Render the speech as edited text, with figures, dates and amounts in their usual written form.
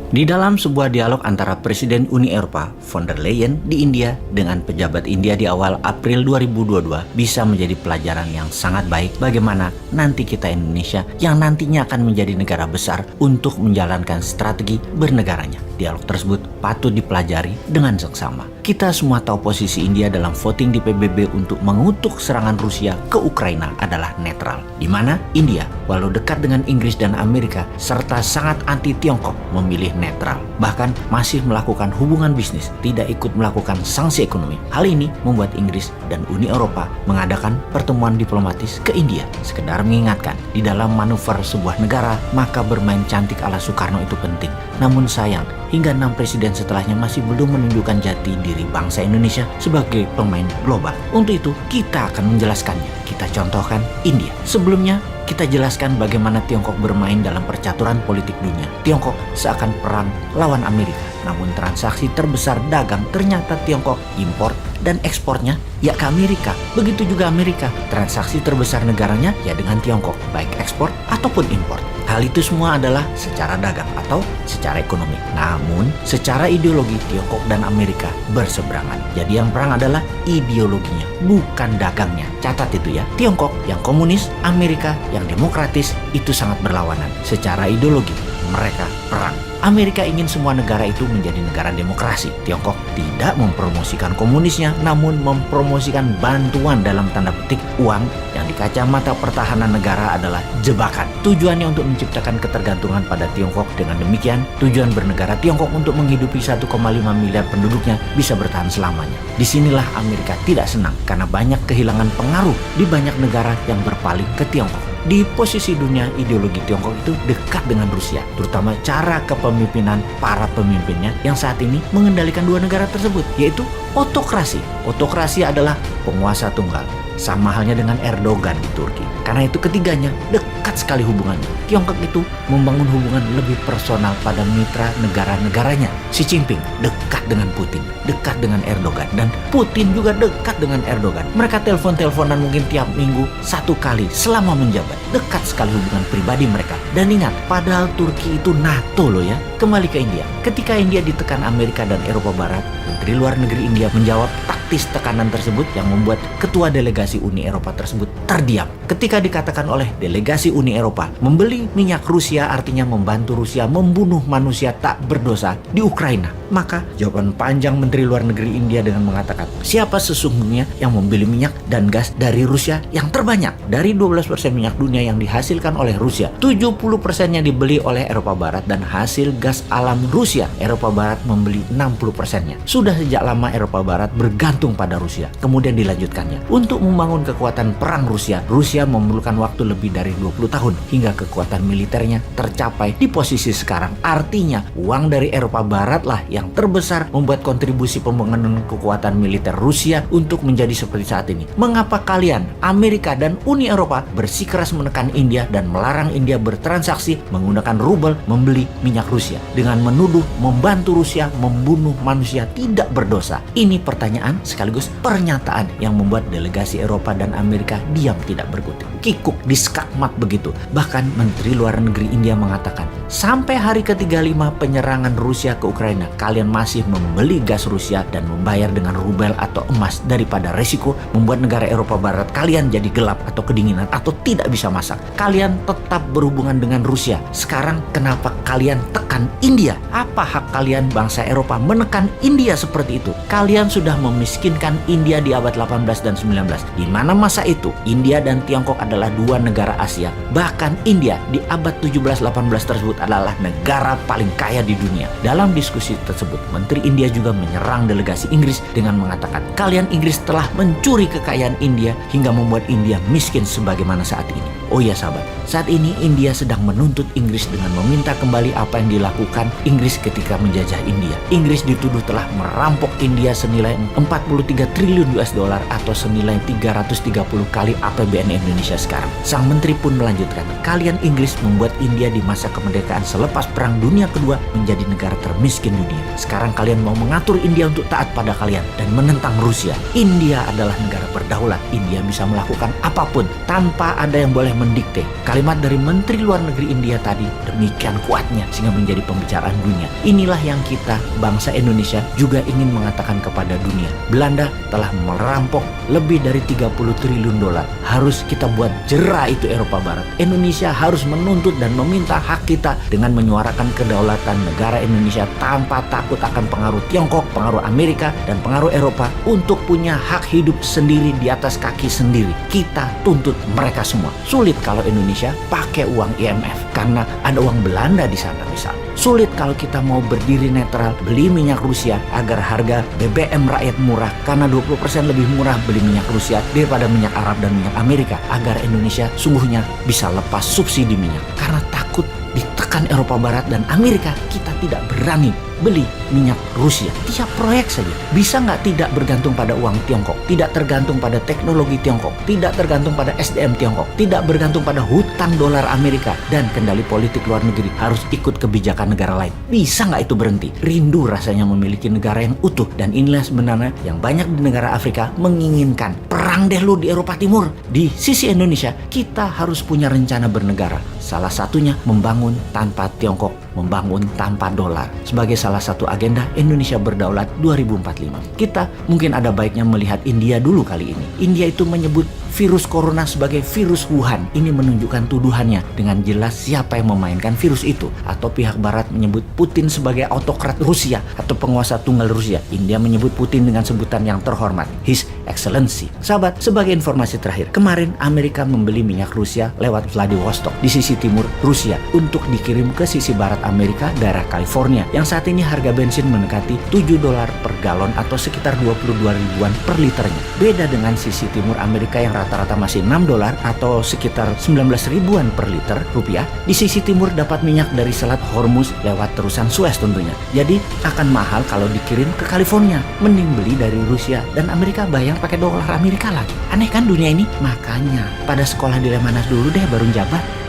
Di dalam sebuah dialog antara Presiden Uni Eropa von der Leyen di India dengan pejabat India di awal April 2022 bisa menjadi pelajaran yang sangat baik bagaimana nanti kita Indonesia yang nantinya akan menjadi negara besar untuk menjalankan strategi bernegaranya. Dialog tersebut patut dipelajari dengan seksama. Kita semua tahu posisi India dalam voting di PBB untuk mengutuk serangan Rusia ke Ukraina adalah netral, di mana India, walau dekat dengan Inggris dan Amerika, serta sangat anti Tiongkok, memilih netral. Bahkan masih melakukan hubungan bisnis, tidak ikut melakukan sanksi ekonomi. Hal ini membuat Inggris dan Uni Eropa mengadakan pertemuan diplomatis ke India. Sekedar mengingatkan, di dalam manuver sebuah negara, maka bermain cantik ala Soekarno itu penting. Namun sayang, hingga 6 presiden setelahnya masih belum menunjukkan jati diri bangsa Indonesia sebagai pemain global. Untuk itu, kita akan menjelaskannya. Kita contohkan India. Sebelumnya, kita jelaskan bagaimana Tiongkok bermain dalam percaturan politik dunia. Tiongkok seakan perang lawan Amerika. Namun transaksi terbesar dagang ternyata Tiongkok impor dan ekspornya ya ke Amerika. Begitu juga Amerika. Transaksi terbesar negaranya ya dengan Tiongkok, baik ekspor ataupun impor. Hal itu semua adalah secara dagang atau secara ekonomi. Namun, secara ideologi Tiongkok dan Amerika berseberangan. Jadi yang perang adalah ideologinya, bukan dagangnya. Catat itu ya. Tiongkok yang komunis, Amerika yang demokratis itu sangat berlawanan. Secara ideologi, mereka perang. Amerika ingin semua negara itu menjadi negara demokrasi. Tiongkok tidak mempromosikan komunisnya, namun mempromosikan bantuan dalam tanda petik uang yang di kacamata pertahanan negara adalah jebakan. Tujuannya untuk menciptakan ketergantungan pada Tiongkok. Dengan demikian, tujuan bernegara Tiongkok untuk menghidupi 1,5 miliar penduduknya bisa bertahan selamanya. Disinilah Amerika tidak senang karena banyak kehilangan pengaruh di banyak negara yang berpaling ke Tiongkok. Di posisi dunia, ideologi Tiongkok itu dekat dengan Rusia, terutama cara kepemimpinan para pemimpinnya yang saat ini mengendalikan dua negara tersebut, yaitu otokrasi. Otokrasi adalah penguasa tunggal, sama halnya dengan Erdogan di Turki. Karena itu ketiganya dekat sekali hubungannya. Tiongkok itu membangun hubungan lebih personal pada mitra negara-negaranya. Xi Jinping dekat dengan Putin, dekat dengan Erdogan, dan Putin juga dekat dengan Erdogan. Mereka telepon-teleponan mungkin tiap minggu 1 kali selama menjabat. Dekat sekali hubungan pribadi mereka. Dan ingat, padahal Turki itu NATO loh ya. Kembali ke India. Ketika India ditekan Amerika dan Eropa Barat, Menteri Luar Negeri India menjawab taktis tekanan tersebut yang membuat ketua delegasi Uni Eropa tersebut terdiam. Ketika dikatakan oleh delegasi Uni Eropa membeli minyak Rusia artinya membantu Rusia membunuh manusia tak berdosa di Ukraina, maka jawaban panjang Menteri Luar Negeri India dengan mengatakan, siapa sesungguhnya yang membeli minyak dan gas dari Rusia yang terbanyak? Dari 12% minyak dunia yang dihasilkan oleh Rusia, 70%-nya dibeli oleh Eropa Barat, dan hasil gas alam Rusia, Eropa Barat membeli 60%-nya. Sudah sejak lama Eropa Barat bergantung pada Rusia. Kemudian dilanjutkannya, untuk membangun kekuatan perang Rusia memerlukan waktu lebih dari 20 tahun hingga kekuatan militernya tercapai di posisi sekarang. Artinya, uang dari Eropa Barat lah yang terbesar membuat kontribusi pembangunan kekuatan militer Rusia untuk menjadi seperti saat ini. Mengapa kalian, Amerika dan Uni Eropa, bersikeras menekan India dan melarang India bertransaksi menggunakan rubel membeli minyak Rusia dengan menuduh membantu Rusia membunuh manusia tidak berdosa? Ini pertanyaan sekaligus pernyataan yang membuat delegasi Eropa dan Amerika diam tidak berkutik. Kikuk, diskakmat begitu. Bahkan Menteri Luar Negeri India mengatakan, sampai hari ke-35 penyerangan Rusia ke Ukraina, kalian masih membeli gas Rusia dan membayar dengan rubel atau emas daripada resiko membuat negara Eropa Barat kalian jadi gelap atau kedinginan atau tidak bisa masak. Kalian tetap berhubungan dengan Rusia. Sekarang kenapa kalian tekan India? Apa hak kalian bangsa Eropa menekan India seperti itu? Kalian sudah memiskinkan India di abad 18 dan 19. Di mana masa itu India dan Tiongkok adalah dua negara Asia. Bahkan India di abad 17-18 tersebut adalah negara paling kaya di dunia. Dalam diskusi tersebut, Menteri India juga menyerang delegasi Inggris dengan mengatakan, kalian Inggris telah mencuri kekayaan India hingga membuat India miskin sebagaimana saat ini. Oh ya sahabat, saat ini India sedang menuntut Inggris dengan meminta kembali apa yang dilakukan Inggris ketika menjajah India. Inggris dituduh telah merampok India senilai 43 triliun US dollar atau senilai 330 kali APBN Indonesia sekarang. Sang menteri pun melanjutkan, kalian Inggris membuat India di masa kemerdekaan selepas Perang Dunia Kedua menjadi negara termiskin dunia. Sekarang kalian mau mengatur India untuk taat pada kalian dan menentang Rusia. India adalah negara berdaulat. India bisa melakukan apapun tanpa ada yang boleh mendikte. Kalimat dari Menteri Luar Negeri India tadi demikian kuatnya sehingga menjadi pembicaraan dunia. Inilah yang kita, bangsa Indonesia, juga ingin mengatakan kepada dunia. Belanda telah merampok lebih dari 30 triliun dolar. Harus kita buat jera itu Eropa Barat. Indonesia harus menuntut dan meminta hak kita dengan menyuarakan kedaulatan negara Indonesia tanpa takut akan pengaruh Tiongkok, pengaruh Amerika, dan pengaruh Eropa untuk punya hak hidup sendiri di atas kaki sendiri. Kita tuntut mereka semua. Sulit kalau Indonesia pakai uang IMF karena ada uang Belanda di sana misalnya. Sulit kalau kita mau berdiri netral, beli minyak Rusia agar harga BBM rakyat murah karena 20% lebih murah beli minyak Rusia daripada minyak Arab dan minyak Amerika, agar Indonesia sungguhnya bisa lepas subsidi minyak. Karena takut ditekan Eropa Barat dan Amerika, kita tidak berani beli minyak Rusia. Tiap proyek saja bisa nggak tidak bergantung pada uang Tiongkok, tidak tergantung pada teknologi Tiongkok, tidak tergantung pada SDM Tiongkok, tidak bergantung pada hutang dolar Amerika, dan kendali politik luar negeri harus ikut kebijakan negara lain. Bisa nggak itu berhenti? Rindu rasanya memiliki negara yang utuh, dan inilah sebenarnya yang banyak di negara Afrika menginginkan. Perang deh lu di Eropa Timur. Di sisi Indonesia, kita harus punya rencana bernegara. Salah satunya membangun tanpa Tiongkok, membangun tanpa dolar. Sebagai salah satu agenda Indonesia berdaulat 2045. Kita mungkin ada baiknya melihat India dulu kali ini. India itu menyebut virus corona sebagai virus Wuhan. Ini menunjukkan tuduhannya dengan jelas siapa yang memainkan virus itu. Atau pihak barat menyebut Putin sebagai autokrat Rusia atau penguasa tunggal Rusia. India menyebut Putin dengan sebutan yang terhormat, His Excellency. Sahabat, sebagai informasi terakhir, kemarin Amerika membeli minyak Rusia lewat Vladivostok di sisi timur Rusia untuk dikirim ke sisi barat Amerika, daerah California, yang saat ini harga bensin mendekati $7 per galon atau sekitar 22 ribuan per liternya. Beda dengan sisi timur Amerika yang rata-rata masih $6 atau sekitar 19 ribuan per liter rupiah. Di sisi timur dapat minyak dari Selat Hormuz lewat terusan Suez tentunya. Jadi akan mahal kalau dikirim ke California. Mending beli dari Rusia, dan Amerika bayang pakai dolar Amerika lagi. Aneh kan dunia ini? Makanya pada sekolah di Lemhanas dulu deh baru jabat.